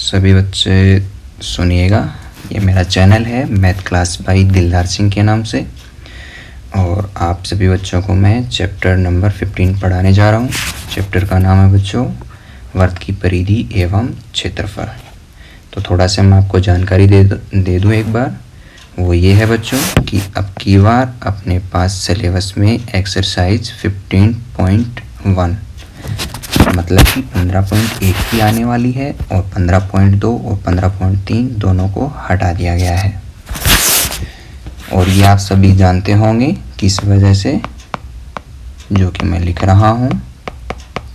सभी बच्चे सुनिएगा, ये मेरा चैनल है मैथ क्लास बाई दिलदार सिंह के नाम से, और आप सभी बच्चों को मैं चैप्टर नंबर 15 पढ़ाने जा रहा हूँ। चैप्टर का नाम है बच्चों वर्त की परिधि एवं क्षेत्रफल। तो थोड़ा सा मैं आपको जानकारी दे दूँ एक बार। वो ये है बच्चों कि अब की बार अपने पास सिलेबस में एक्सरसाइज 15.1 मतलब कि 15.1 की आने वाली है, और 15.2 और 15.3 दोनों को हटा दिया गया है। और ये आप सभी जानते होंगे किस वजह से, जो कि मैं लिख रहा हूँ,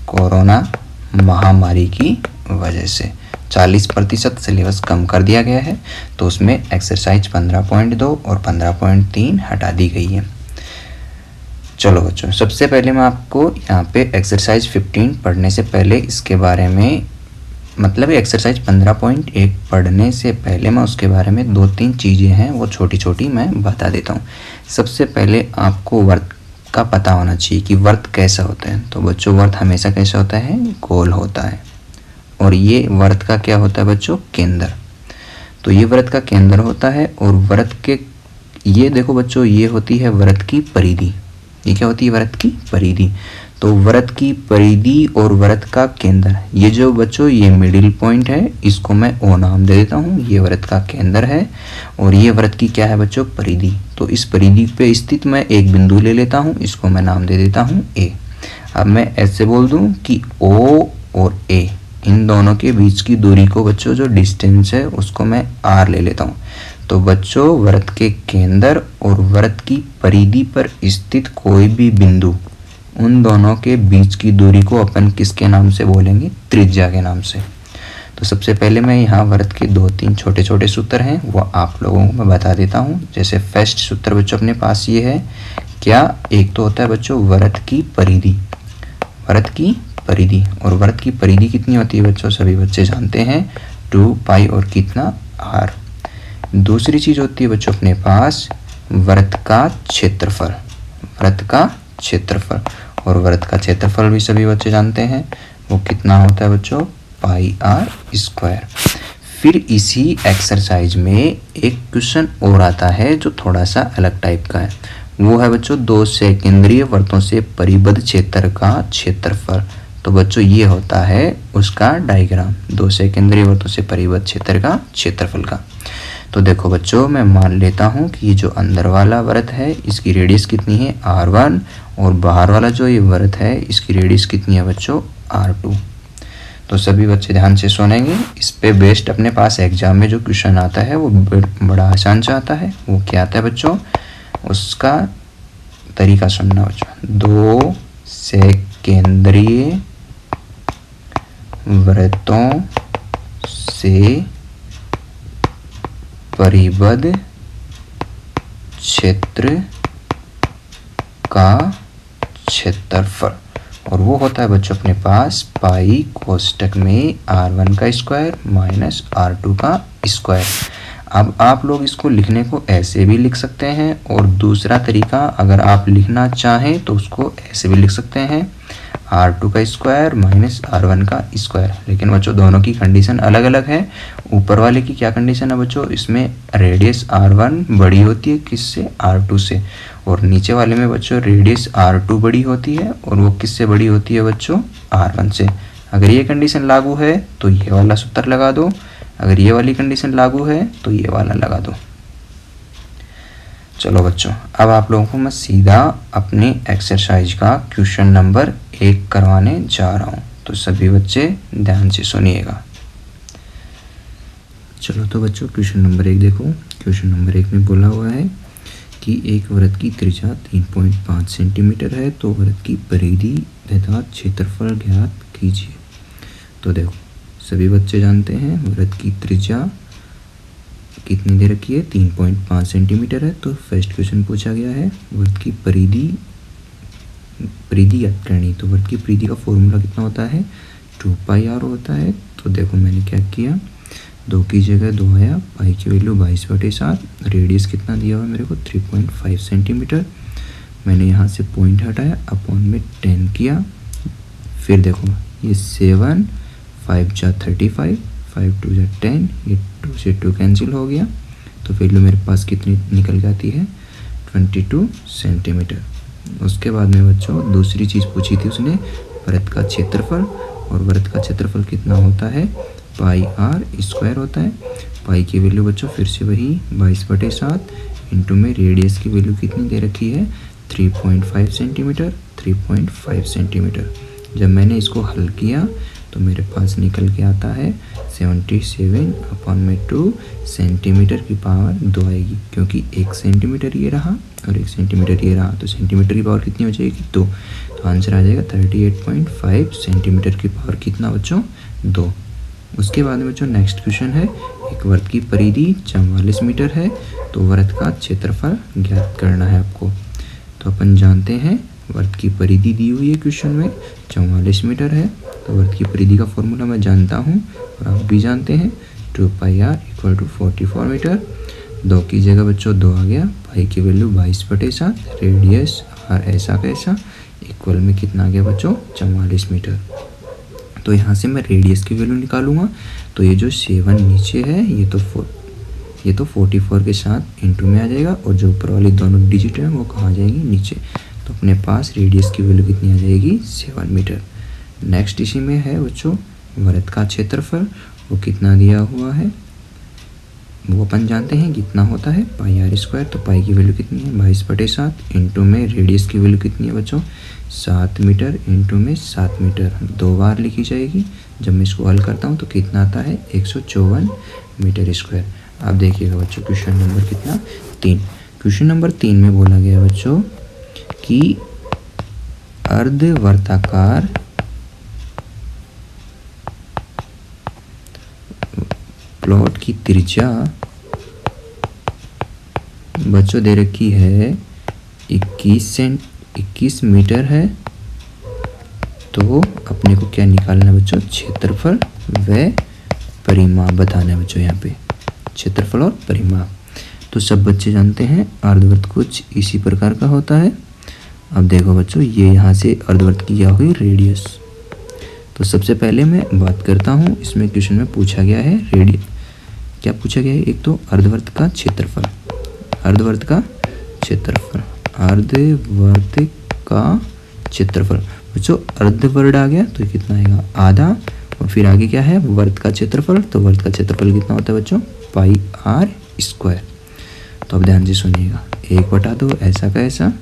कोरोना महामारी की वजह से 40% सिलेबस कम कर दिया गया है। तो उसमें एक्सरसाइज 15.2 और 15.3 हटा दी गई है। चलो बच्चों, सबसे पहले मैं आपको यहाँ पे एक्सरसाइज 15 पढ़ने से पहले इसके बारे में, मतलब एक्सरसाइज 15.1 पढ़ने से पहले मैं उसके बारे में 2-3 चीज़ें हैं वो छोटी छोटी मैं बता देता हूँ। सबसे पहले आपको वर्त का पता होना चाहिए कि वर्त कैसा होता है। तो बच्चों, वर्त हमेशा कैसा होता है? गोल होता है। और ये वर्त का क्या होता है बच्चों? केंद्र। तो ये वर्त का केंद्र होता है। और वर्त के, ये देखो बच्चों, ये होती है वर्त की परिधि। ये क्या होती है? वर्त की परिधि। तो वर्त की परिधि और वर्त का केंद्र, ये जो बच्चों ये मिडिल पॉइंट है, इसको मैं ओ नाम दे देता हूँ। ये वर्त का केंद्र है और ये वर्त की क्या है बच्चों? परिधि। तो इस परिधि पे स्थित मैं एक बिंदु ले लेता हूँ, इसको मैं नाम दे देता हूँ ए। अब मैं ऐसे बोल दूँ कि ओ और ए, इन दोनों के बीच की दूरी को बच्चों, जो डिस्टेंस है, उसको मैं आर ले लेता हूँ। तो बच्चों, वृत्त के केंद्र और वृत्त की परिधि पर स्थित कोई भी बिंदु, उन दोनों के बीच की दूरी को अपन किसके नाम से बोलेंगे? त्रिज्या के नाम से। तो सबसे पहले मैं यहाँ वृत्त के 2-3 छोटे छोटे सूत्र हैं वो आप लोगों को मैं बता देता हूँ। जैसे फर्स्ट सूत्र बच्चों अपने पास ये है क्या? एक तो होता है बच्चों वृत्त की परिधि, वृत्त की परिधि। और वृत्त की परिधि कितनी होती है बच्चों? सभी बच्चे जानते हैं 2 पाई और कितना? आर। दूसरी चीज होती है बच्चों अपने पास वृत्त का क्षेत्रफल, वृत्त का क्षेत्रफल। और वृत्त का क्षेत्रफल भी सभी बच्चे जानते हैं, वो कितना होता है बच्चों? पाई आर स्क्वायर। फिर इसी एक्सरसाइज में एक क्वेश्चन और आता है जो थोड़ा सा अलग टाइप का है। वो है बच्चों 2 सेकेंद्रीय वृत्तों से परिबद्ध क्षेत्र का क्षेत्रफल। तो बच्चों ये होता है उसका डायग्राम, 2 सेकेंद्रीय वृत्तों से परिबद्ध क्षेत्र का क्षेत्रफल का। तो देखो बच्चों, मैं मान लेता हूँ कि ये जो अंदर वाला वृत्त है इसकी रेडियस कितनी है? r1, और बाहर वाला जो ये वृत्त है इसकी रेडियस कितनी है बच्चों? r2। तो सभी बच्चे ध्यान से सुनेंगे। इस पे बेस्ड अपने पास एग्जाम में जो क्वेश्चन आता है वो बड़ा आसान सा आता है। वो क्या आता है बच्चों? उसका तरीका सुनना बच्चों। 2 सेकेंद्रीय वृत्तों से परिबद्ध क्षेत्र का क्षेत्रफल, और वो होता है बच्चों अपने पास पाई कोष्टक में r1 का स्क्वायर माइनस r2 का स्क्वायर। अब आप लोग इसको लिखने को ऐसे भी लिख सकते हैं, और दूसरा तरीका अगर आप लिखना चाहें तो उसको ऐसे भी लिख सकते हैं r2 का स्क्वायर माइनस r1 का स्क्वायर। लेकिन बच्चों दोनों की कंडीशन अलग अलग है। ऊपर वाले की क्या कंडीशन है बच्चों? इसमें रेडियस r1 बड़ी होती है किससे? r2 से। और नीचे वाले में बच्चों रेडियस r2 बड़ी होती है, और वो किससे बड़ी होती है बच्चों? r1 से। अगर ये कंडीशन लागू है तो ये वाला सूत्र लगा दो, अगर ये वाली कंडीशन लागू है तो ये वाला लगा दो। चलो बच्चों, अब आप लोगों को मैं सीधा अपने एक्सरसाइज का क्वेश्चन नंबर 1 करवाने जा रहा हूँ। तो सभी बच्चे ध्यान से सुनिएगा। चलो तो बच्चों, क्वेश्चन नंबर 1 देखो। क्वेश्चन नंबर 1 में बोला हुआ है कि एक वृत्त की त्रिज्या 3.5 सेंटीमीटर है, तो वृत्त की परिधि तथा क्षेत्रफल ज्ञात कीजिए। तो देखो सभी बच्चे जानते हैं वृत्त की त्रिज्या कितनी दे रखी है? 3.5 सेंटीमीटर है। तो फर्स्ट क्वेश्चन पूछा गया है वृत्त की परिधि ज्ञात करनी। तो वृत्त की परिधि का फॉर्मूला कितना होता है? 2 पाई आर होता है। तो देखो मैंने क्या किया, 2 की जगह 2 आया, पाई की वैल्यू 22/7, रेडियस कितना दिया हुआ मेरे को? 3.5 सेंटीमीटर। मैंने यहाँ से पॉइंट हटाया, अपॉन में 10 किया। फिर देखो ये 7, 5 जा 35, 5 2 10, ये 2 से 2 कैंसिल हो गया, तो वैल्यू मेरे पास कितनी निकल जाती है 22 सेंटीमीटर। उसके बाद में बच्चों दूसरी चीज़ पूछी थी उसने, वृत्त का क्षेत्रफल, और वृत्त का क्षेत्रफल कितना होता है पाई आर स्क्वायर होता है। पाई की वैल्यू बच्चों फिर से वही 22/7 इंटू में रेडियस की वैल्यू कितनी दे रखी है 3.5 सेंटीमीटर। 3.5 सेंटीमीटर जब मैंने इसको हल किया तो मेरे पास निकल के आता है 77/2 सेंटीमीटर की पावर 2 आएगी, क्योंकि 1 सेंटीमीटर ये रहा और 1 सेंटीमीटर ये रहा, तो सेंटीमीटर की पावर कितनी हो जाएगी 2, तो आंसर आ जाएगा 38.5 सेंटीमीटर की पावर कितना बच्चों 2। उसके बाद में बच्चों नेक्स्ट क्वेश्चन है, एक वृत्त की परिधि 44 मीटर है, तो वृत्त का क्षेत्रफल ज्ञात करना है आपको। तो अपन जानते हैं वृत्त की परिधि दी हुई है क्वेश्चन में 44 मीटर है, तो वृत्त की परिधि का फॉर्मूला मैं जानता हूँ और आप भी जानते हैं 2πr = 44 मीटर। 2 की जगह बच्चों 2 आ गया, पाई की वैल्यू 22/7, रेडियस आर ऐसा कैसा इक्वल में कितना आ गया बच्चों 44 मीटर। तो यहाँ से मैं रेडियस की वैल्यू निकालूंगा, तो ये जो 7 नीचे है ये तो 44 के साथ इंटू में आ जाएगा, और जो ऊपर वाली दोनों डिजिट है वो कहाँ जाएंगी नीचे, तो अपने पास रेडियस की वैल्यू कितनी आ जाएगी 7 मीटर। नेक्स्ट इसी में है बच्चों वृत्त का क्षेत्रफल, वो कितना दिया हुआ है वो अपन जानते हैं कितना होता है पाई आर स्क्वायर, तो पाई की वैल्यू कितनी है 22/7 इंटू में रेडियस की वैल्यू कितनी है बच्चों 7 मीटर इंटू में 7 मीटर 2 बार लिखी जाएगी। जब मैं इसको हल करता हूँ तो कितना आता है 154 मीटर स्क्वायर। आप देखिएगा बच्चों क्वेश्चन नंबर कितना 3। क्वेश्चन नंबर 3 में बोला गया बच्चों कि अर्धवर्ताकार प्लॉट की त्रिज्या बच्चों दे रखी है 21 मीटर है, तो अपने को क्या निकालना है बच्चों क्षेत्रफल व परिमाप बताना है बच्चों, यहाँ पे क्षेत्रफल और परिमाप। तो सब बच्चे जानते हैं अर्धवृत्त कुछ इसी प्रकार का होता है। अब देखो बच्चों ये यहाँ से अर्धवृत्त की क्या हुई रेडियस, तो सबसे पहले मैं बात करता हूँ इसमें क्वेश्चन में पूछा गया है रेडियस, क्या पूछा गया है एक तो अर्धवृत्त का क्षेत्रफल, अर्धवृत्त का क्षेत्रफल, अर्धवृत्त का क्षेत्रफल बच्चों अर्धवर्ड आ गया तो कितना आएगा आधा, और फिर आगे क्या है वृत्त का क्षेत्रफल, तो वृत्त का क्षेत्रफल कितना होता है बच्चों पाई आर स्क्वायर। तो अब ध्यान से सुनिएगा 1/2 ऐसा का ऐसा,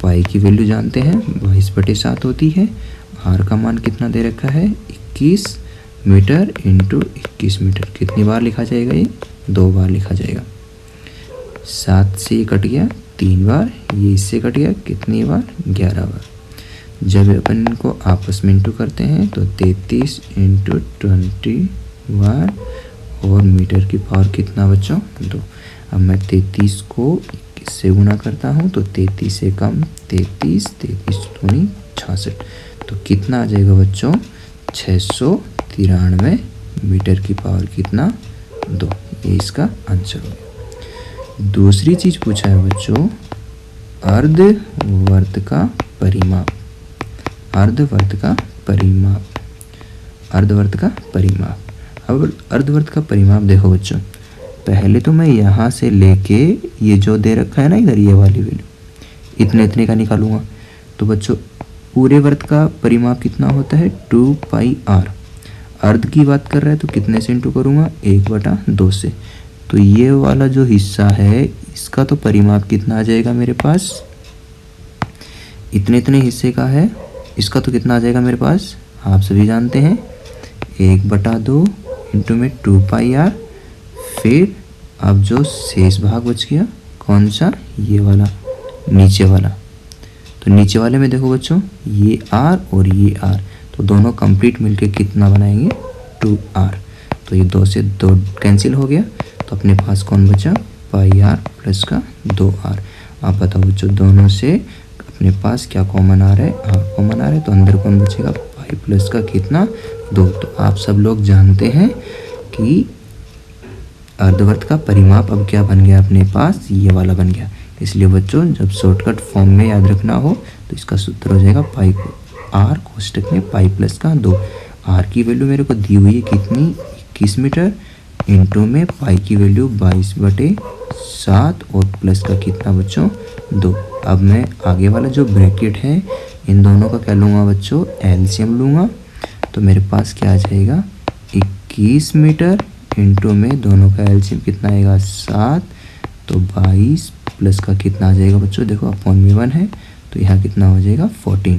पाई की वैल्यू जानते हैं 22/7 होती है, आर का मान कितना दे रखा है 21 मीटर इंटू 21 मीटर, कितनी बार लिखा जाएगा ये 2 बार लिखा जाएगा। 7 से ये कट गया 3 बार, ये इससे कट गया कितनी बार 11 बार। जब अपन इनको आपस में इंटू करते हैं तो 33 इंटू 20 बार, और मीटर की पावर कितना बच्चों 2। अब मैं 33 को इससे गुना करता हूँ तो 33 से कम 33 दूनी 66, तो कितना आ जाएगा बच्चों 693 मीटर की पावर कितना 2, ये इसका आंसर हो गया। दूसरी चीज़ पूछा है बच्चों अर्धवर्त का परिमाप, अर्धवर्त का परिमाप, अर्धवर्त का परिमाप। अब अर्धवर्त का परिमाप देखो बच्चों, पहले तो मैं यहाँ से लेके ये जो दे रखा है ना इधर ये वाली वैल्यू इतने का निकालूंगा, तो बच्चों पूरे वर्त का परिमाप कितना होता है 2πr। अर्ध की बात कर रहा है तो कितने से इंटू करूँगा 1/2 से, तो ये वाला जो हिस्सा है इसका तो परिमाप कितना आ जाएगा मेरे पास, इतने हिस्से का है, इसका तो कितना आ जाएगा मेरे पास आप सभी जानते हैं 1/2 इंटू में 2πr, फिर अब जो शेष भाग बच गया कौन सा ये वाला नीचे वाला, तो नीचे वाले में देखो बच्चों ये r और ये r, तो दोनों कंप्लीट मिलके कितना बनाएंगे 2r, तो ये 2 से 2 कैंसिल हो गया, तो अपने पास कौन बचा πr प्लस का 2r। आप बताओ बच्चों दोनों से अपने पास क्या कॉमन आ रहा है r कॉमन आ रहा है, तो अंदर कौन बचेगा पाई प्लस का कितना 2। तो आप सब लोग जानते हैं कि अर्धवर्त का परिमाप अब क्या बन गया अपने पास ये वाला बन गया। इसलिए बच्चों जब शॉर्टकट फॉर्म में याद रखना हो तो इसका सूत्र हो जाएगा पाई आर कोष्टक में पाई प्लस का 2। आर की वैल्यू मेरे को दी हुई है कितनी 21 मीटर, इंटू में पाई की वैल्यू 22/7 और प्लस का कितना बच्चों 2। अब मैं आगे वाला जो ब्रैकेट है इन दोनों का क्या लूँगा बच्चों, एलसीएम लूँगा। तो मेरे पास क्या आ जाएगा 21 मीटर इंटू में दोनों का एलसीएम कितना आएगा 7, तो 22 प्लस का कितना आ जाएगा बच्चों, देखो अपॉन में 1 है तो यहाँ कितना हो जाएगा 14,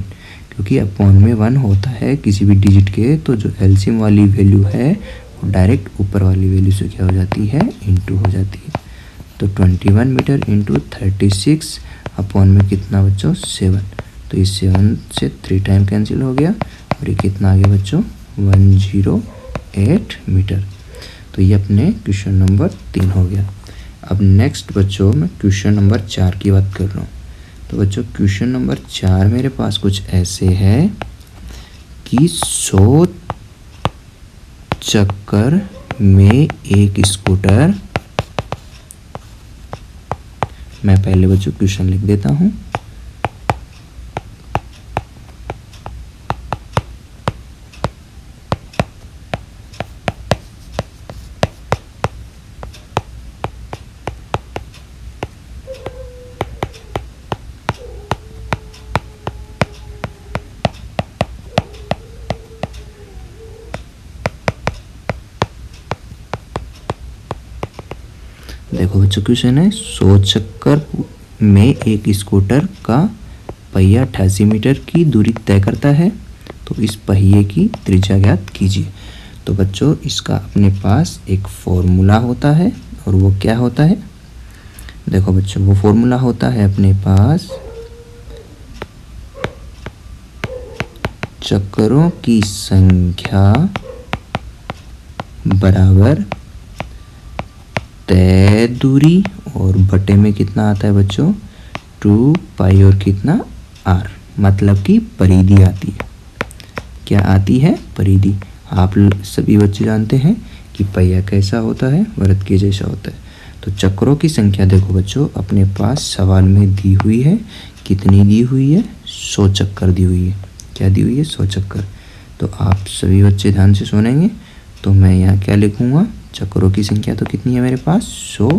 क्योंकि अपॉन में 1 होता है किसी भी डिजिट के, तो जो एलसीएम वाली वैल्यू है वो डायरेक्ट ऊपर वाली वैल्यू से क्या हो जाती है, इंटू हो जाती है। तो 21 मीटर इंटू 36 अपॉन में कितना बच्चों 7, तो इस 7 से 3 टाइम कैंसिल हो गया और ये कितना आ गया बच्चों 108 मीटर। तो ये अपने क्वेश्चन नंबर 3 हो गया। अब नेक्स्ट बच्चों मैं क्वेश्चन नंबर 4 की बात कर रहा हूँ। तो बच्चों क्वेश्चन नंबर 4 मेरे पास कुछ ऐसे है कि 100 चक्कर में एक स्कूटर, मैं पहले बच्चों क्वेश्चन लिख देता हूँ। देखो बच्चों क्वेश्चन है 100 चक्कर में एक स्कूटर का पहिया 88 मीटर की दूरी तय करता है, तो इस पहिए की त्रिज्या ज्ञात कीजिए। तो बच्चों इसका अपने पास एक फॉर्मूला होता है और वो क्या होता है, देखो बच्चों वो फॉर्मूला होता है अपने पास चक्करों की संख्या बराबर तय दूरी और बटे में कितना आता है बच्चों 2 पाई और कितना r, मतलब कि परिधि आती है। क्या आती है, परिधि। आप सभी बच्चे जानते हैं कि पहिया कैसा होता है, वृत्त के जैसा होता है। तो चक्रों की संख्या देखो बच्चों अपने पास सवाल में दी हुई है, कितनी दी हुई है 100 चक्कर दी हुई है। क्या दी हुई है 100 चक्कर। तो आप सभी बच्चे ध्यान से सुनेंगे। तो मैं यहाँ क्या लिखूँगा, चक्रों की संख्या तो कितनी है मेरे पास 100,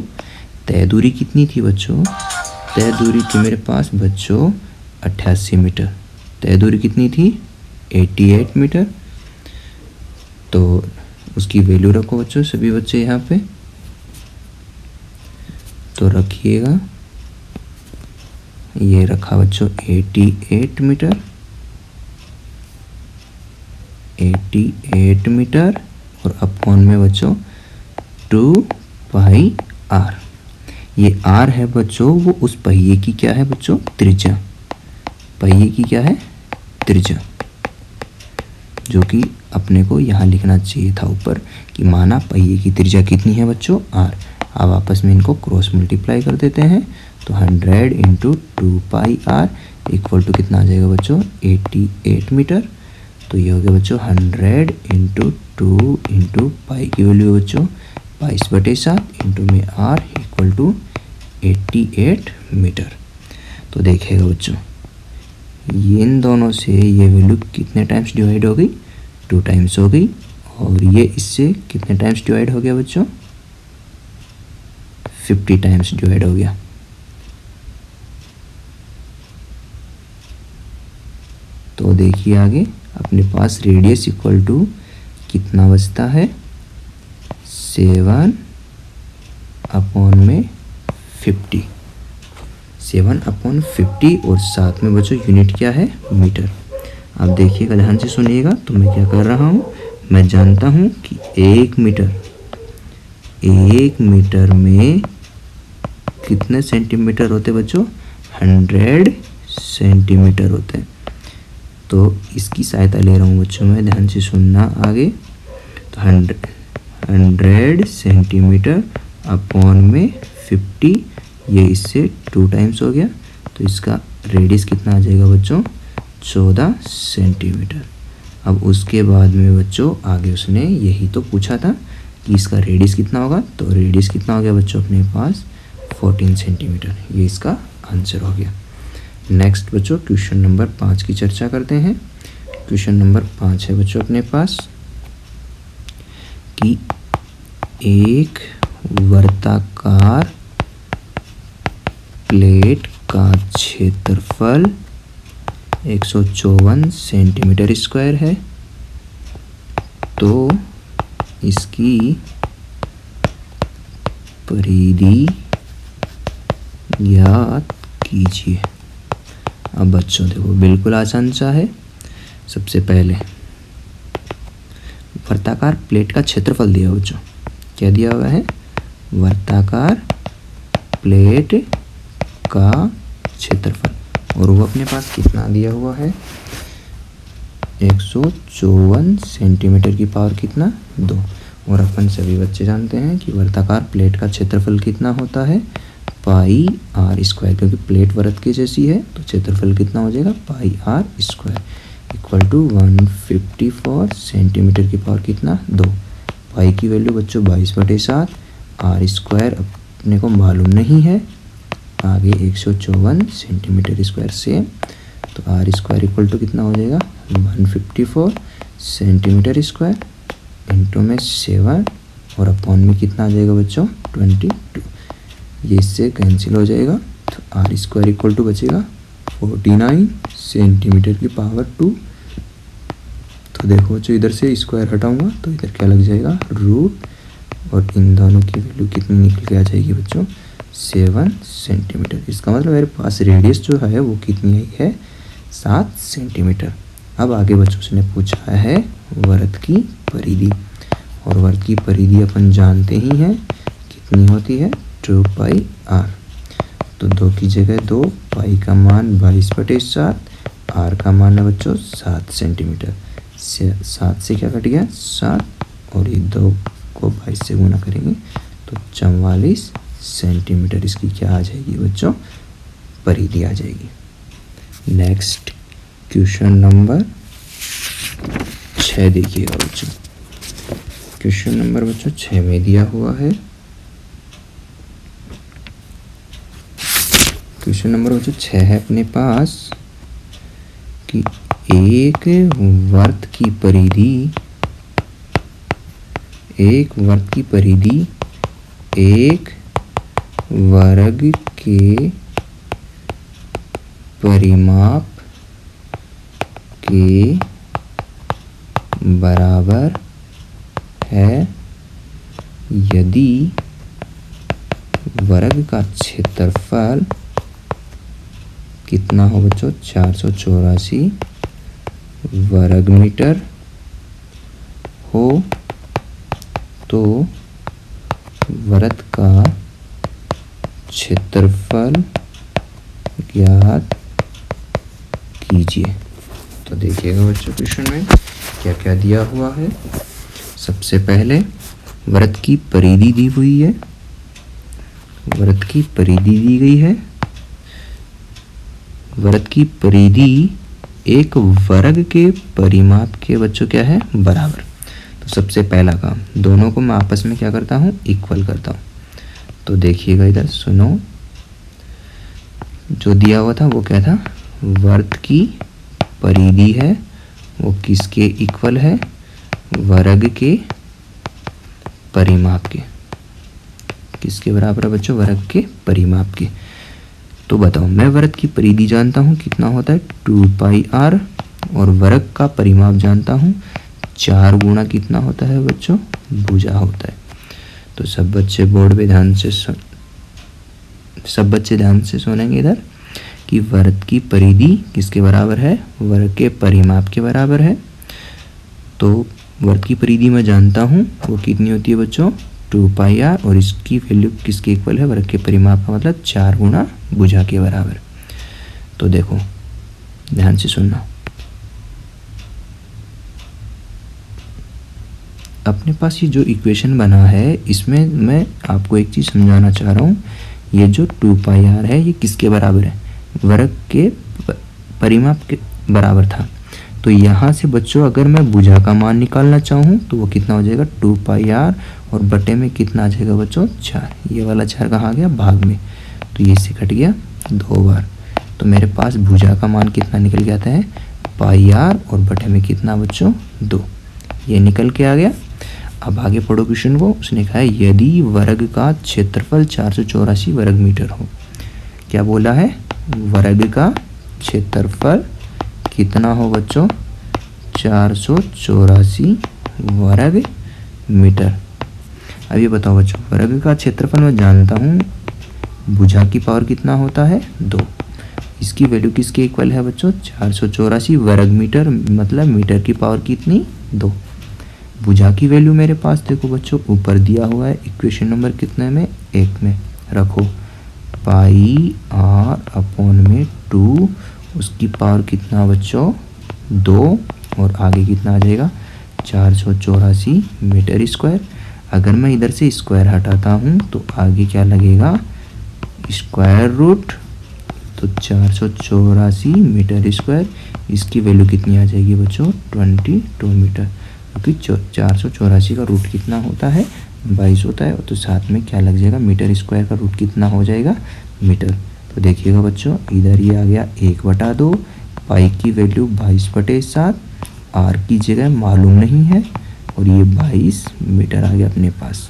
तय दूरी कितनी थी बच्चों, तय दूरी थी मेरे पास बच्चों 88 मीटर, तय दूरी कितनी थी 88 मीटर। तो उसकी वैल्यू रखो बच्चों सभी बच्चे यहाँ पे, तो रखिएगा, ये रखा बच्चों 88 मीटर, 88 मीटर और अपॉन में बच्चों 2 पाई r। ये r है बच्चों वो उस पहिए की क्या है बच्चों त्रिज्या, पहिए की क्या है त्रिज्या, जो कि अपने को यहाँ लिखना चाहिए था ऊपर कि माना पहिए की त्रिज्या कितनी है बच्चों r। अब आपस में इनको क्रॉस मल्टीप्लाई कर देते हैं, तो 100 into 2 pi r equal to कितना आ जाएगा बच्चों 88 मीटर। तो ये हो गया बच्चों 100 इंटू 2 इंटू पाई की वैल्यू बच्चों 22/7 इंटू में r इक्वल टू 88 मीटर। तो देखिएगा बच्चों ये इन दोनों से ये वैल्यू कितने टाइम्स डिवाइड हो गई, 2 टाइम्स हो गई, और ये इससे कितने टाइम्स डिवाइड हो गया बच्चों 50 टाइम्स डिवाइड हो गया। तो देखिए आगे अपने पास रेडियस इक्वल टू कितना बचता है 7 अपॉन में 50, 7/50 और साथ में बच्चों यूनिट क्या है मीटर। आप देखिएगा ध्यान से सुनिएगा। तो मैं क्या कर रहा हूँ, मैं जानता हूँ कि 1 मीटर में कितने सेंटीमीटर होते बच्चों 100 सेंटीमीटर होते हैं। तो इसकी सहायता ले रहा हूँ बच्चों मैं, ध्यान से सुनना आगे। तो 100 सेंटीमीटर अपॉन में 50, ये इससे 2 टाइम्स हो गया, तो इसका रेडियस कितना आ जाएगा बच्चों 14 सेंटीमीटर। अब उसके बाद में बच्चों आगे उसने यही तो पूछा था कि इसका रेडियस कितना होगा, तो रेडियस कितना हो गया बच्चों अपने पास 14 सेंटीमीटर। ये इसका आंसर हो गया। नेक्स्ट बच्चों क्वेश्चन नंबर 5 की चर्चा करते हैं। क्वेश्चन नंबर 5 है बच्चों अपने पास कि एक वर्ताकार प्लेट का क्षेत्रफल 154 सेंटीमीटर स्क्वायर है, तो इसकी परिधि ज्ञात कीजिए। अब बच्चों देखो बिल्कुल आसान सा है। सबसे पहले वर्ताकार प्लेट का क्षेत्रफल दिया बच्चों, क्या दिया हुआ है? वर्ताकार प्लेट का क्षेत्रफल, और वो अपने पास कितना दिया हुआ है? 154 सेंटीमीटर की पावर कितना? 2। और अपन सभी बच्चे जानते हैं कि वर्ताकार प्लेट का क्षेत्रफल कितना होता है? पाई आर स्क्वायर, क्योंकि प्लेट वृत्त की जैसी है तो क्षेत्रफल कितना हो जाएगा? Pi r square equal to 154 centimetre की पावर कितना? 2। पाई की वैल्यू बच्चों 22/7, आर स्क्वायर अपने को मालूम नहीं है, आगे 154 सेंटीमीटर स्क्वायर से, तो आर स्क्वायर इक्वल टू कितना हो जाएगा? 154 सेंटीमीटर स्क्वायर इंटू में 7 और अपॉन में कितना आ जाएगा बच्चों? 22। ये इससे कैंसिल हो जाएगा, तो आर स्क्वायर इक्वल टू बचेगा 49 सेंटीमीटर की पावर 2। तो देखो बच्चों इधर से स्क्वायर हटाऊंगा तो इधर क्या लग जाएगा? रूट, और इन दोनों की वैल्यू कितनी निकल के आ जाएगी बच्चों? 7 सेंटीमीटर। इसका मतलब मेरे पास रेडियस जो है वो कितनी आई है? 7 सेंटीमीटर। अब आगे बच्चों से ने पूछा है वृत्त की परिधि, और वृत्त की परिधि अपन जानते ही हैं कितनी होती है? 2 पाई आर। तो 2 की जगह 2, पाई का मान 22/7, आर का मान है बच्चों 7 सेंटीमीटर। 7 से क्या कट गया? 7, और ये 2 को 22 से गुना करेंगे तो 44 सेंटीमीटर इसकी क्या आ जाएगी बच्चों? परिधि आ जाएगी। नेक्स्ट क्वेश्चन नंबर 6 देखिएगा बच्चों। क्वेश्चन नंबर बच्चों 6 में दिया हुआ है, क्वेश्चन नंबर बच्चों 6 है अपने पास कि एक वर्त की परिधि एक वर्ग के परिमाप के बराबर है यदि वर्ग का क्षेत्रफल कितना हो बच्चों? 484 वर्ग मीटर हो, तो वृत्त का क्षेत्रफल ज्ञात कीजिए। तो देखिएगा बच्चों क्वेश्चन में क्या क्या दिया हुआ है। सबसे पहले वृत्त की परिधि दी हुई है, वृत्त की परिधि दी गई है। वृत्त की परिधि एक वर्ग के परिमाप के बच्चों क्या है? बराबर। तो सबसे पहला काम, दोनों को मैं आपस में क्या करता हूँ? इक्वल करता हूँ। तो देखिएगा इधर सुनो, जो दिया हुआ था वो क्या था? वृत्त की परिधि है वो किसके इक्वल है? वर्ग के परिमाप के। किसके बराबर है बच्चों? वर्ग के परिमाप के। तो बताओ, मैं वृत्त की परिधि जानता हूँ कितना होता है? 2 पाई आर, और वर्ग का परिमाप जानता हूँ 4 गुना कितना होता है बच्चों? भुजा होता है। तो सब बच्चे बोर्ड पे ध्यान से सुनेंगे इधर कि वृत्त की परिधि किसके बराबर है? वर्ग के परिमाप के बराबर है। तो वृत्त की परिधि मैं जानता हूँ वो कितनी होती है बच्चों? 2 पाई आर, और इसकी वैल्यू किसके इक्वल है? वर्ग के परिमाप का मतलब 4 गुना भुजा के बराबर। तो देखो ध्यान से सुनना, अपने पास ये जो इक्वेशन बना है इसमें मैं आपको एक चीज़ समझाना चाह रहा हूँ। ये जो 2 पाई आर है ये किसके बराबर है? वर्ग के परिमाप के बराबर था। तो यहाँ से बच्चों अगर मैं भुजा का मान निकालना चाहूँ तो वो कितना हो जाएगा? 2 पाई आर, और बटे में कितना आ जाएगा बच्चों? 4। ये वाला 4 कहाँ गया? भाग में, तो ये से कट गया 2 बार। तो मेरे पास भुजा का मान कितना निकल के आता है? पाई आर, और बटे में कितना बच्चों? 2। ये निकल के आ गया। अब आगे पढ़ो क्वेश्चन को। उसने कहा है यदि वर्ग का क्षेत्रफल 484 वर्ग मीटर हो। क्या बोला है? वर्ग का क्षेत्रफल कितना हो बच्चों? 484 वर्ग मीटर। अब ये बताओ बच्चों, वर्ग का क्षेत्रफल मैं जानता हूँ भुजा की पावर कितना होता है? 2। इसकी वैल्यू किसके इक्वल है बच्चों? 484 वर्ग मीटर, मतलब मीटर की पावर कितनी? 2। भुजा की वैल्यू मेरे पास देखो बच्चों ऊपर दिया हुआ है, इक्वेशन नंबर कितने में? 1 में रखो। पाई r अपॉन में 2, उसकी पावर कितना बच्चों? 2, और आगे कितना आ जाएगा? 484 मीटर स्क्वायर। अगर मैं इधर से स्क्वायर हटाता हूँ तो आगे क्या लगेगा? Square root. तो 484 मीटर स्क्वायर, इसकी वैल्यू कितनी आ जाएगी बच्चों? 22 मीटर। क्योंकि 484 का रूट कितना होता है? 22 होता है। तो साथ में क्या लग जाएगा? मीटर स्क्वायर का रूट कितना हो जाएगा? मीटर। तो देखिएगा बच्चों, इधर ये आ गया 1/2, पाई की वैल्यू 22/7, आर की जगह मालूम नहीं है, और ये 22 मीटर आ गया अपने पास।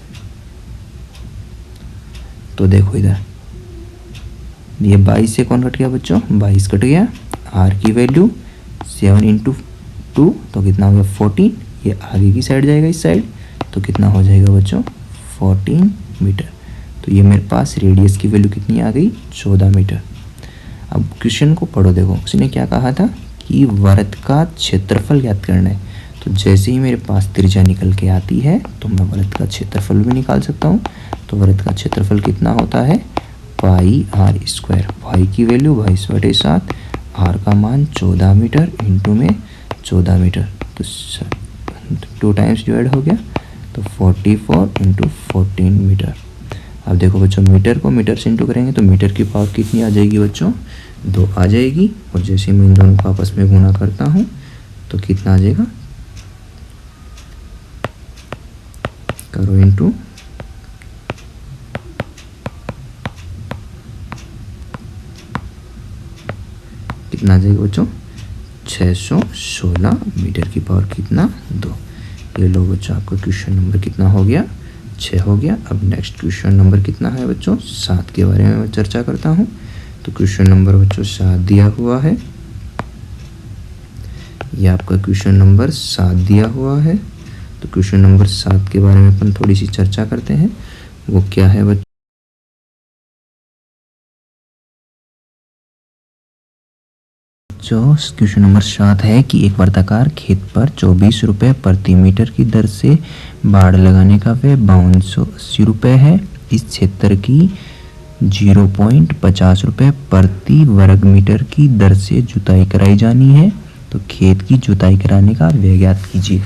तो देखो इधर ये 22 से कौन कट गया बच्चों? 22 कट गया। आर की वैल्यू 7 × 2, तो कितना हो गया? 14। ये आगे की साइड जाएगा, इस साइड, तो कितना हो जाएगा बच्चों? 14 मीटर। तो ये मेरे पास रेडियस की वैल्यू कितनी आ गई? 14 मीटर। अब क्वेश्चन को पढ़ो। देखो उसने क्या कहा था कि वृत्त का क्षेत्रफल ज्ञात करना है। तो जैसे ही मेरे पास त्रिज्या निकल के आती है तो मैं वृत्त का क्षेत्रफल भी निकाल सकता हूँ। तो वृत्त का क्षेत्रफल कितना होता है? पाई r स्क्वायर। पाई की वैल्यू 22/7, आर का मान 14 मीटर, इंटू में 14 मीटर, तो 2 टाइम्स डिवाइड हो गया, तो 44 × 14 मीटर। अब देखो बच्चों, मीटर को मीटर से इंटू करेंगे तो मीटर की पावर कितनी आ जाएगी बच्चों? 2 आ जाएगी। और जैसे मैं इन दोनों को आपस में गुणा करता हूँ तो कितना आ जाएगा? करो इंटू, कितना आ जाएगा बच्चों? 616 मीटर की पावर कितना? 2। ये लो बच्चों, आपका क्वेश्चन नंबर कितना हो गया? 6 हो गया। अब नेक्स्ट क्वेश्चन नंबर कितना है बच्चों? 7 के बारे में मैं चर्चा करता हूँ। तो क्वेश्चन नंबर बच्चों 7 दिया हुआ है। ये आपका क्वेश्चन नंबर 7 दिया हुआ है। तो क्वेश्चन नंबर 7 के बारे में अपन थोड़ी सी चर्चा करते हैं। वो क्या है बच्चों? क्वेश्चन नंबर 7 है कि एक वर्ताकार खेत पर 24 रुपये प्रति मीटर की दर से बाड़ लगाने का व्यय 5280 रुपये है। इस क्षेत्र की 0.50 रुपये प्रति वर्ग मीटर की दर से जुताई कराई जानी है। तो खेत की जुताई कराने का व्यय ज्ञात कीजिए।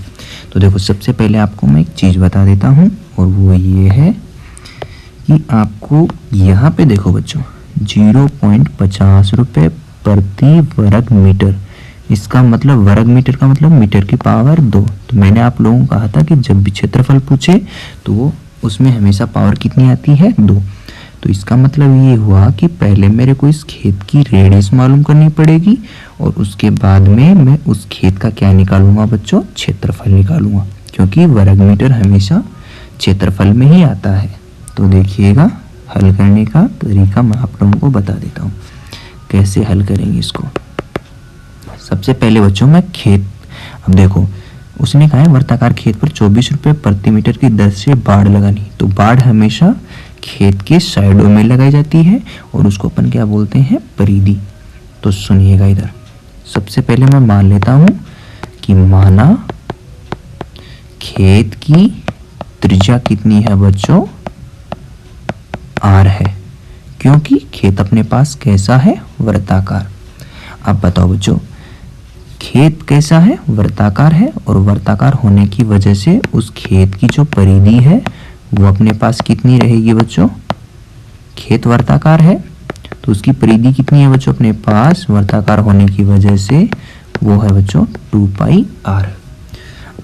तो देखो, सबसे पहले आपको मैं एक चीज़ बता देता हूँ, और वो ये है कि आपको यहाँ पे देखो बच्चों 0.50 रुपये प्रति वर्ग मीटर, इसका मतलब वर्ग मीटर का मतलब मीटर की पावर 2। तो मैंने आप लोगों को कहा था कि जब भी क्षेत्रफल पूछे तो वो उसमें हमेशा पावर कितनी आती है? 2। तो इसका मतलब ये हुआ कि पहले मेरे को इस खेत की रेडियस मालूम करनी पड़ेगी, और उसके बाद में मैं उस खेत का क्या निकालूंगा बच्चों? क्षेत्रफल निकालूंगा, क्योंकि वर्ग मीटर हमेशा क्षेत्रफल में ही आता है। तो देखिएगा, हल करने का तरीका मैं आप लोगों को बता देता हूँ कैसे हल करेंगे इसको। सबसे पहले बच्चों मैं खेत, अब देखो उसने कहा है वर्ताकार खेत पर 24 रुपये प्रति मीटर की दर से बाड़ लगानी। तो बाड़ हमेशा खेत के साइडों में लगाई जाती है, और उसको अपन क्या बोलते हैं? परिधि। तो सुनिएगा इधर, सबसे पहले मैं मान लेता हूं कि माना खेत की त्रिज्या कितनी है बच्चों? r है, क्योंकि खेत अपने पास कैसा है? वृत्ताकार। अब बताओ बच्चों, खेत कैसा है? वृत्ताकार है, और वृत्ताकार होने की वजह से उस खेत की जो परिधि है वो अपने पास कितनी रहेगी बच्चों? खेत वृत्ताकार है तो उसकी परिधि कितनी है बच्चों अपने पास? वृत्ताकार होने की वजह से वो है बच्चों 2πr।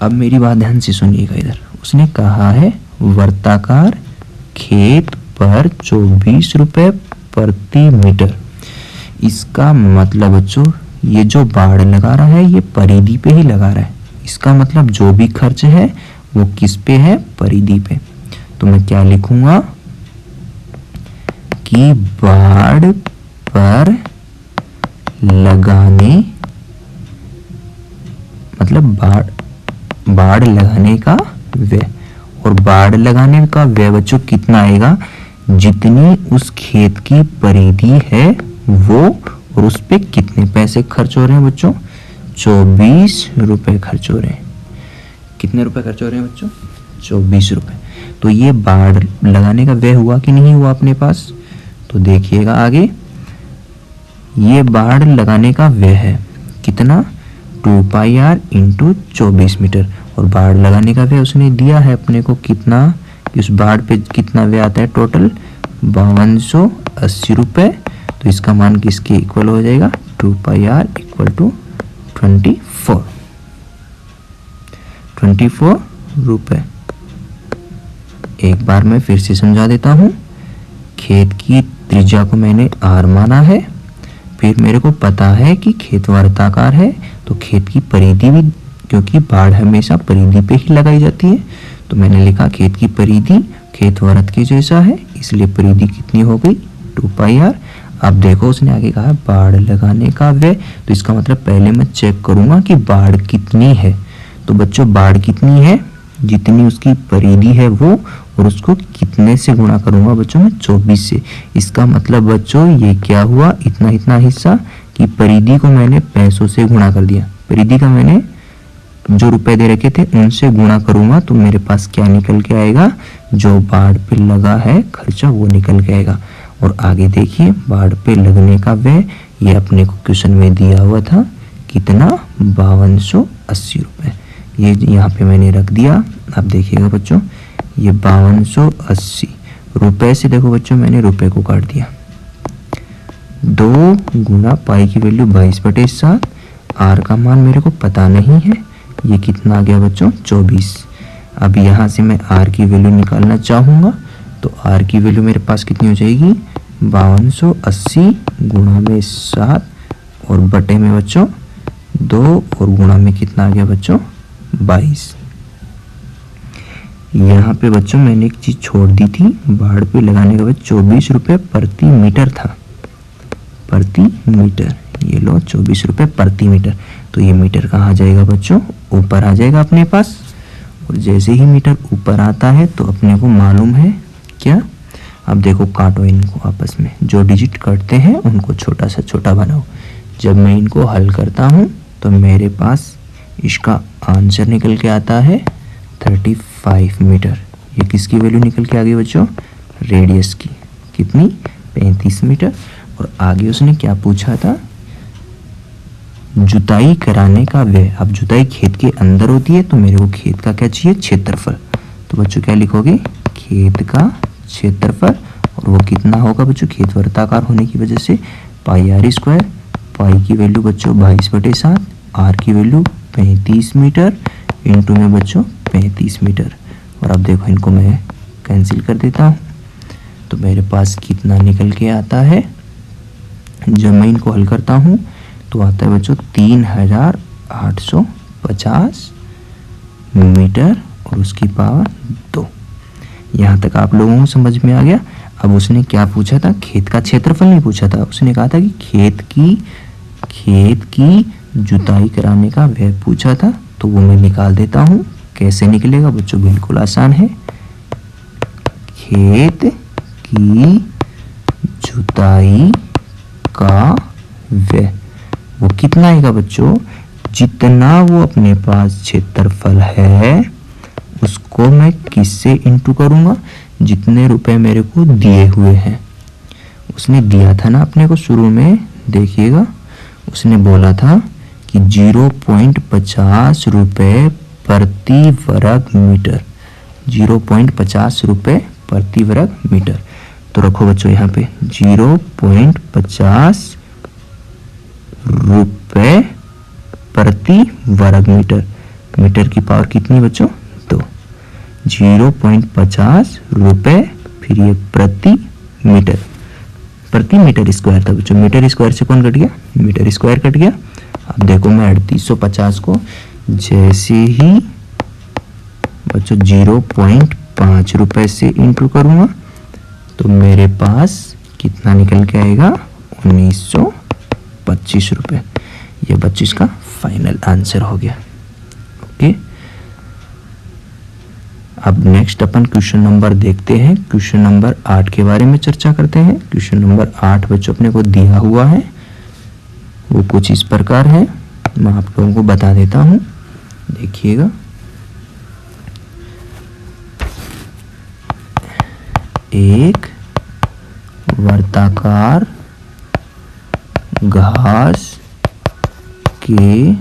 अब मेरी बात ध्यान से सुनिएगा इधर, उसने कहा है वृत्ताकार खेत पर 24 रुपये प्रति मीटर। इसका मतलब बच्चों ये जो बाड़ लगा रहा है ये परिधि पे ही लगा रहा है। इसका मतलब जो भी खर्च है वो किस पे है, परिधि पे। तो मैं क्या लिखूंगा कि बाड़ पर लगाने, मतलब बाड़ लगाने का व्यय। और बाड़ लगाने का व्यय बच्चों कितना आएगा, जितनी उस खेत की परिधि है वो, और उस पे कितने पैसे खर्च हो रहे हैं बच्चों, 24 रुपए खर्च हो रहे हैं। कितने रुपए खर्च हो रहे हैं बच्चों, 24 रुपए। तो ये बाड़ लगाने का व्यय हुआ कि नहीं हुआ अपने पास, तो देखिएगा आगे, ये बाड़ लगाने का व्यय है कितना, 2 पाई आर इंटू 24 मीटर। और बाड़ लगाने का व्यय उसने दिया है अपने को कितना, कि उस बाड़ पे कितना व्यय आता है टोटल, 5280 रुपये। तो इसका मान किसके इक्वल हो जाएगा, 2 पाई आर इक्वल टू 24 रुपये। एक बार मैं फिर से समझा देता हूँ। खेत की त्रिज्या को मैंने आर माना है, फिर मेरे को पता है कि खेत वर्ताकार है, तो खेत की परिधि भी, क्योंकि बाड़ हमेशा परिधि पे ही लगाई जाती है, तो मैंने लिखा खेत की परिधि खेत वर्त के जैसा है, इसलिए परिधि कितनी हो गई, 2 पाई आर। अब देखो उसने आगे कहा बाड़ लगाने का व्यय, तो इसका मतलब पहले मैं चेक करूंगा कि बाड़ कितनी है। तो बच्चों बाड़ कितनी है, जितनी उसकी परिधि है वो, और उसको कितने से गुणा करूंगा बच्चों मैं, 24 से। इसका मतलब बच्चों ये क्या हुआ, इतना इतना हिस्सा कि परिधि को मैंने पैसों से गुणा कर दिया। परिधि का मैंने जो रुपए दे रखे थे उनसे गुणा करूंगा, तो मेरे पास क्या निकल के आएगा, जो बाड़ पे लगा है खर्चा वो निकल के आएगा। और आगे देखिए बाड़ पे लगने का व्यय, ये अपने को क्वेश्चन में दिया हुआ था कितना, 5280 रुपये। ये यहाँ पे मैंने रख दिया। अब देखिएगा बच्चों, ये 5280 रुपये से देखो बच्चों मैंने रुपए को काट दिया, 2 गुना पाई की वैल्यू 22/7, आर का मान मेरे को पता नहीं है, ये कितना आ गया बच्चों, 24। अब यहाँ से मैं आर की वैल्यू निकालना चाहूँगा, तो आर की वैल्यू मेरे पास कितनी हो जाएगी, 5280 गुणा में 7 और बटे में बच्चों 2 और गुणा में कितना आ गया बच्चों, 22। यहाँ पे बच्चों मैंने एक चीज छोड़ दी थी, बाड़ पे लगाने का 24 रुपये प्रति मीटर था, प्रति मीटर। ये लो 24 रुपये प्रति मीटर। तो ये मीटर कहाँ आ जाएगा बच्चों, ऊपर आ जाएगा अपने पास। और जैसे ही मीटर ऊपर आता है तो अपने को मालूम है क्या, अब देखो काटो इनको आपस में, जो डिजिट कटते हैं उनको छोटा से छोटा बनाओ। जब मैं इनको हल करता हूँ तो मेरे पास इसका आंसर निकल के आता है 35 मीटर। ये किसकी वैल्यू निकल के आ गई बच्चों, रेडियस की, कितनी, 35 मीटर। और आगे उसने क्या पूछा था, जुताई कराने का व्यय। अब जुताई खेत के अंदर होती है तो मेरे को खेत का क्या चाहिए, क्षेत्रफल। तो बच्चों क्या लिखोगे, खेत का क्षेत्रफल। और वो कितना होगा बच्चों, खेत वर्ताकार होने की वजह से पाई आर स्क्वायर। पाई की वैल्यू बच्चों 22/7, आर की वैल्यू 35 मीटर, इंटू में बच्चों 35 मीटर। और अब देखो इनको मैं कैंसिल कर देता हूँ, तो मेरे पास कितना निकल के आता है, जब मैं इनको हल करता हूँ तो आता है बच्चों 3850 मीटर और उसकी पावर 2। यहाँ तक आप लोगों को समझ में आ गया। अब उसने क्या पूछा था, खेत का क्षेत्रफल नहीं पूछा था, उसने कहा था कि खेत की जुताई कराने का व्यय पूछा था। तो वो मैं निकाल देता हूँ। कैसे निकलेगा बच्चों, बिल्कुल आसान है। खेत की जुताई का व्यय वो कितना आएगा बच्चों, जितना वो अपने पास क्षेत्रफल है उसको मैं किससे इंटू करूंगा, जितने रुपए मेरे को दिए हुए हैं। उसने दिया था ना अपने को शुरू में, देखिएगा उसने बोला था कि 0.50 रुपये प्रति वर्ग मीटर, 0.50 रुपये प्रति वर्ग मीटर। तो रखो बच्चों यहाँ पे 0.50 रुपये प्रति वर्ग मीटर। मीटर की पावर कितनी बच्चों, 2। 0.50 रुपये, फिर ये प्रति मीटर, प्रति मीटर स्क्वायर था बच्चों। मीटर स्क्वायर से कौन कट गया, मीटर स्क्वायर कट गया। अब देखो मैं 3850 को जैसे ही बच्चों 0.5 रुपये से इंटू करूँगा तो मेरे पास कितना निकल के आएगा, 1925 रुपये। ये बच्चों इसका फाइनल आंसर हो गया। ओके, अब नेक्स्ट अपन क्वेश्चन नंबर देखते हैं। क्वेश्चन नंबर 8 के बारे में चर्चा करते हैं। क्वेश्चन नंबर 8 बच्चों अपने को दिया हुआ है, वो कुछ इस प्रकार है, मैं आप लोगों को बता देता हूँ, देखिएगा। एक वर्ताकार घास के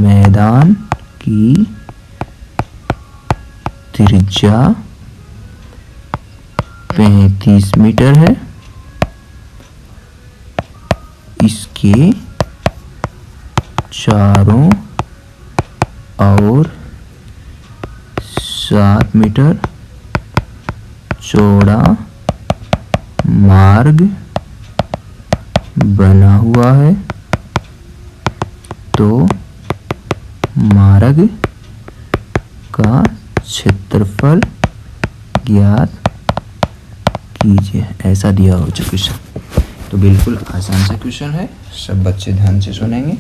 मैदान की त्रिज्या 35 मीटर है। इसके चारों ओर 7 मीटर चौड़ा मार्ग बना हुआ है, तो मार्ग का क्षेत्रफल ज्ञात कीजिए। ऐसा दिया हो जो क्वेश्चन, तो बिल्कुल आसान सा क्वेश्चन है, सब बच्चे ध्यान से सुनेंगे।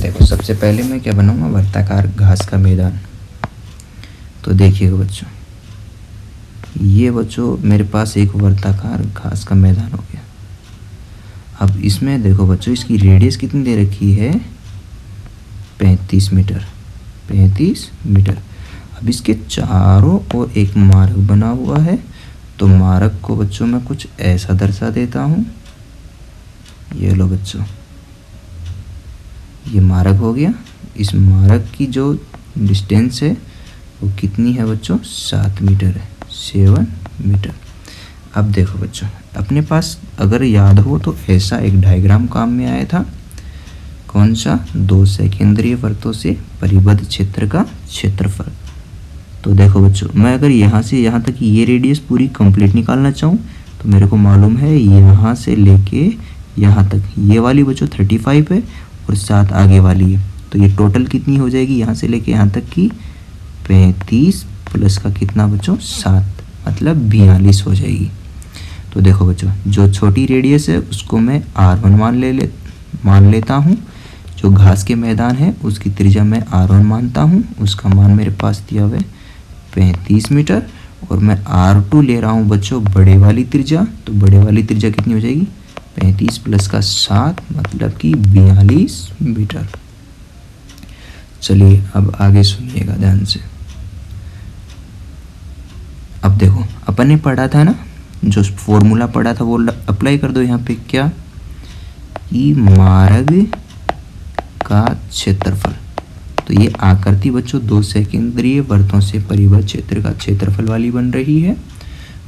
देखो सबसे पहले मैं क्या बनाऊंगा, वर्ताकार घास का मैदान। तो देखिएगा बच्चों, ये बच्चों मेरे पास एक वर्ताकार घास का मैदान हो गया। अब इसमें देखो बच्चों, इसकी रेडियस कितनी दे रखी है, 35 मीटर। 35 मीटर। अब इसके चारों ओर एक मार्ग बना हुआ है, तो मार्ग को बच्चों मैं कुछ ऐसा दर्शा देता हूँ। ये लो बच्चों, ये मार्ग हो गया। इस मार्ग की जो डिस्टेंस है वो कितनी है बच्चों, 7 मीटर है, 7 मीटर। अब देखो बच्चों, अपने पास अगर याद हो तो ऐसा एक डायग्राम काम में आया था। कौन सा, 2 सेकेंद्रीय वृत्तों से परिबद्ध क्षेत्र का क्षेत्रफल। तो देखो बच्चों, मैं अगर यहाँ से यहाँ तक ये रेडियस पूरी कंप्लीट निकालना चाहूँ तो मेरे को मालूम है यहाँ से लेके यहाँ तक ये वाली बच्चों 35 है और 7 आगे वाली है, तो ये टोटल कितनी हो जाएगी यहाँ से लेके यहाँ तक की 35 प्लस का कितना बच्चों 7, मतलब 42 हो जाएगी। तो देखो बच्चों, जो छोटी रेडियस है उसको मैं R1 मान लेता हूँ। जो घास के मैदान है उसकी त्रिज्या मैं R1 मानता हूँ, उसका मान मेरे पास दिया हुआ है 35 मीटर। और मैं R2 ले रहा हूँ बच्चों बड़े वाली त्रिज्या, तो बड़े वाली त्रिज्या कितनी हो जाएगी, 35 प्लस का 7, मतलब कि 42 मीटर। चलिए अब आगे सुनिएगा ध्यान से। अब देखो, अपन ने पढ़ा था ना, जो फॉर्मूला पढ़ा था वो अप्लाई कर दो यहाँ पे। क्या, कि मार्ग का क्षेत्रफल, तो ये आकृति बच्चों 2 सेकेंद्रीय वृत्तों से परिबद्ध क्षेत्र का क्षेत्रफल वाली बन रही है।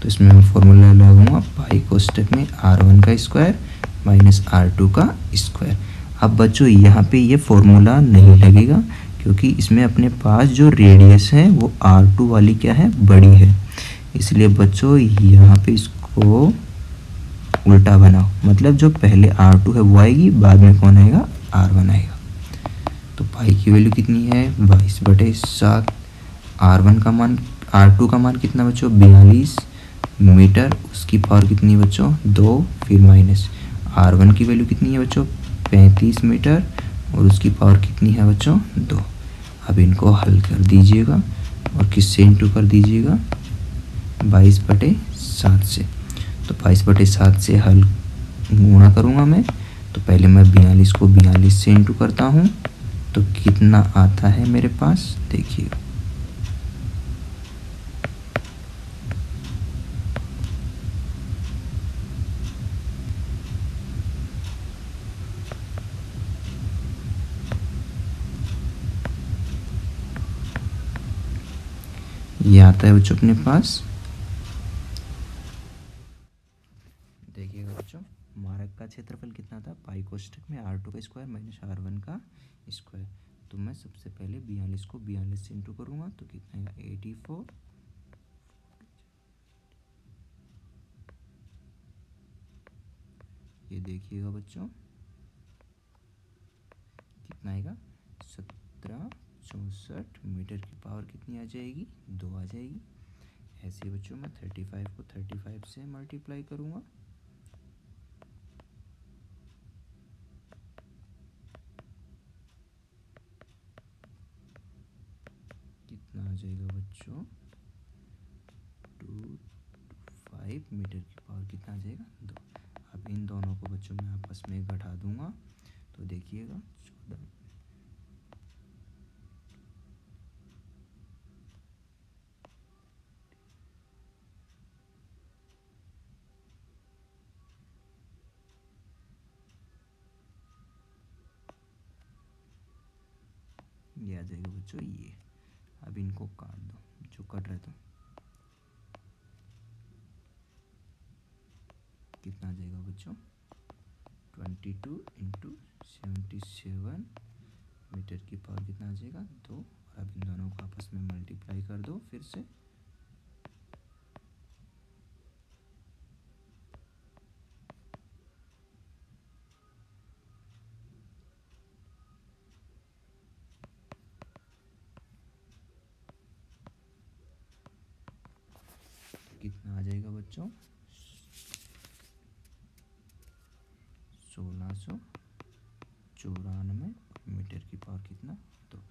तो इसमें मैं फॉर्मूला लगाऊंगा, पाई कोष्टक में R1 का स्क्वायर माइनस R2 का स्क्वायर। अब बच्चों यहाँ पे ये फॉर्मूला नहीं लगेगा, क्योंकि इसमें अपने पास जो रेडियस है वो R2 वाली क्या है, बड़ी है। इसलिए बच्चों यहाँ पे इसको उल्टा बनाओ, मतलब जो पहले R2 है वो आएगी, बाद में कौन आएगा, R1 आएगा। तो पाई की वैल्यू कितनी है, 22/7। R1 का मान, R2 का मान कितना बच्चों, 42 मीटर। उसकी पावर कितनी बच्चों, 2, फिर माइनस R1 की वैल्यू कितनी है बच्चों, 35 मीटर, और उसकी पावर कितनी है बच्चों, 2। अब इनको हल कर दीजिएगा और किससे इंटू कर दीजिएगा, 22/7 से। तो 22/7 से हल गुणा करूँगा मैं, तो पहले मैं 42 को 42 से इंटू करता हूँ, तो कितना आता है मेरे पास, देखिए ये आता है बच्चों अपने पास। देखिएगा बच्चों, मार्ग का क्षेत्रफल कितना था, पाई कोष्टक में R2 का स्क्वायर माइनस R1 का स्क्वायर। तो मैं सबसे पहले 42 को 42 से इंटू करूँगा, तो कितना आएगा, 84। ये देखिएगा बच्चों कितना आएगा, 1764। 64 मीटर की पावर कितनी आ जाएगी, 2 आ जाएगी। ऐसे बच्चों मैं 35 को 35 से मल्टीप्लाई करूँगा, कितना आ जाएगा बच्चों, 25 मीटर की पावर कितना आ जाएगा, 2। अब इन दोनों को बच्चों मैं आपस में घटा दूंगा, तो देखिएगा 14 ये आ जाएगा बच्चों ये। अब इनको काट दो, जो कट रहे तो कितना आ जाएगा बच्चों, 22 इंटू 77 मीटर की पावर कितना आ जाएगा, 2। और अब इन दोनों को आपस में मल्टीप्लाई कर दो फिर से, कितना आ जाएगा बच्चों, 1694 मीटर की पावर कितना, तो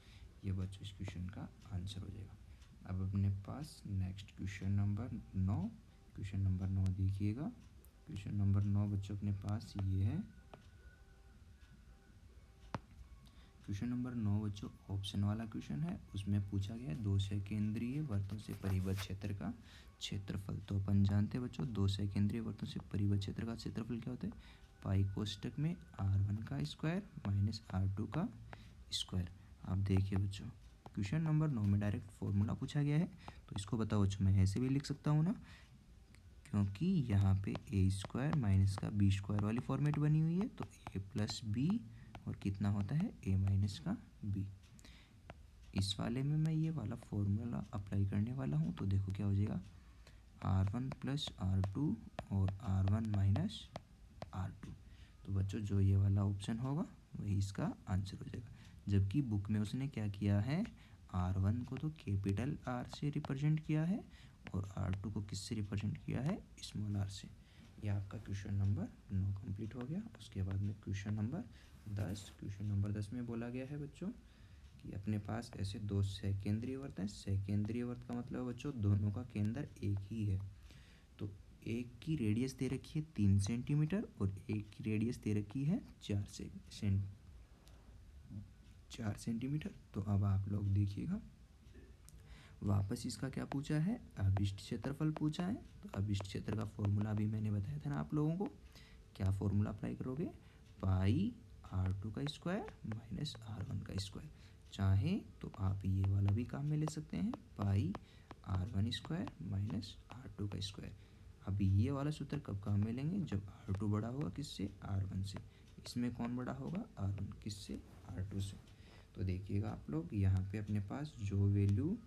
ये बच्चों इस क्वेश्चन का आंसर हो जाएगा। अब अपने पास next question number 9, question number 9 देखिएगा। क्वेश्चन नंबर 9 बच्चों अपने पास ये है। क्वेश्चन नंबर 9 बच्चों ऑप्शन वाला क्वेश्चन है, उसमें पूछा गया 2 सेकेंद्रीय वृत्तों से परिबद्ध क्षेत्र का क्षेत्रफल। तो अपन जानते हैं बच्चों 2 सेकेंद्रीय वृत्तों से परिबद्ध क्षेत्र का क्षेत्रफल क्या होता है, पाई कोष्टक में r1 का स्क्वायर माइनस r2 का स्क्वायर। आप देखिए बच्चों क्वेश्चन नंबर 9 में डायरेक्ट फॉर्मूला पूछा गया है, तो इसको बताओ बच्चों मैं ऐसे भी लिख सकता हूँ ना, क्योंकि यहाँ पे ए स्क्वायर माइनस का बी स्क्वायर वाली फॉर्मेट बनी हुई है, तो ए प्लस बी और कितना होता है ए माइनस का बी। इस वाले में मैं ये वाला फॉर्मूला अप्लाई करने वाला हूँ, तो देखो क्या हो जाएगा, r1 प्लस r2 और r1 माइनस r2। तो बच्चों जो ये वाला ऑप्शन होगा वही इसका आंसर हो जाएगा। जबकि बुक में उसने क्या किया है, r1 को तो कैपिटल R से रिप्रेजेंट किया है और r2 को किससे रिप्रेजेंट किया है, स्मॉल r से। ये आपका क्वेश्चन नंबर 9 कंप्लीट हो गया। उसके बाद में क्वेश्चन नंबर 10, क्वेश्चन नंबर 10 में बोला गया है बच्चों कि अपने पास ऐसे 2 सेकेंद्रीय वृत्त हैं। सेकेंद्रीय वृत्त का मतलब बच्चों दोनों का केंद्र एक ही है। तो एक की रेडियस दे रखी है 3 सेंटीमीटर और एक की रेडियस दे रखी है 4 सेंटीमीटर। तो अब आप लोग देखिएगा वापस इसका क्या पूछा है, अभिष्ट क्षेत्रफल पूछा है। तो अभिष्ट क्षेत्र का फॉर्मूला अभी मैंने बताया था ना आप लोगों को, क्या फॉर्मूला अप्लाई करोगे, पाई r2 का स्क्वायर माइनस r1 का स्क्वायर। चाहे तो आप ये वाला भी काम में ले सकते हैं, पाई r1 स्क्वायर माइनस r2 का स्क्वायर। अभी ये वाला सूत्र कब काम में लेंगे, जब r2 बड़ा होगा किससे, r1 से। इसमें कौन बड़ा होगा, r1 किससे, r2 से। तो देखिएगा आप लोग यहाँ पे अपने पास जो वैल्यू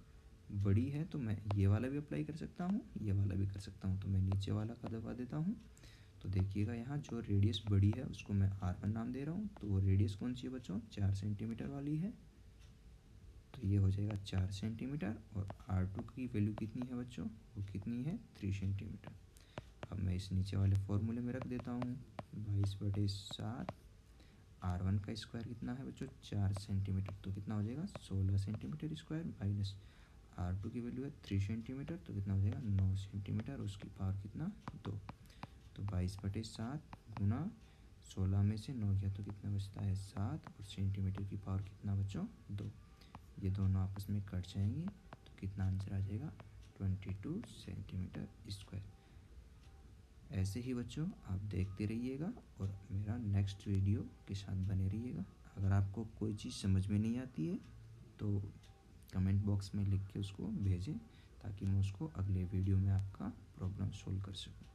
बड़ी है तो मैं ये वाला भी अप्लाई कर सकता हूँ, ये वाला भी कर सकता हूँ। तो मैं नीचे वाला का दबा देता हूँ। तो देखिएगा यहाँ जो रेडियस बड़ी है उसको मैं r1 नाम दे रहा हूँ। तो वो रेडियस कौन सी है बच्चों, 4 सेंटीमीटर वाली है। तो ये हो जाएगा 4 सेंटीमीटर। और r2 की वैल्यू कितनी है बच्चों, वो कितनी है, 3 सेंटीमीटर। अब मैं इस नीचे वाले फॉर्मूले में रख देता हूँ 22/7। r1 का स्क्वायर कितना है बच्चों, 4 सेंटीमीटर, तो कितना हो जाएगा 16 सेंटीमीटर स्क्वायर माइनस r2 की वैल्यू है 3 सेंटीमीटर, तो कितना हो जाएगा 9 सेंटीमीटर, उसकी पावर कितना, 2। तो 22/7 गुना 16 में से 9 गया तो कितना बचता है 7, और सेंटीमीटर की पावर कितना बच्चों, 2। ये दोनों आपस में कट जाएंगे तो कितना आंसर आ जाएगा, 22 सेंटीमीटर स्क्वायर। ऐसे ही बच्चों आप देखते रहिएगा और मेरा नेक्स्ट वीडियो के साथ बने रहिएगा। अगर आपको कोई चीज़ समझ में नहीं आती है तो कमेंट बॉक्स में लिख के उसको भेजें, ताकि मैं उसको अगले वीडियो में आपका प्रॉब्लम सोल्व कर सकूं।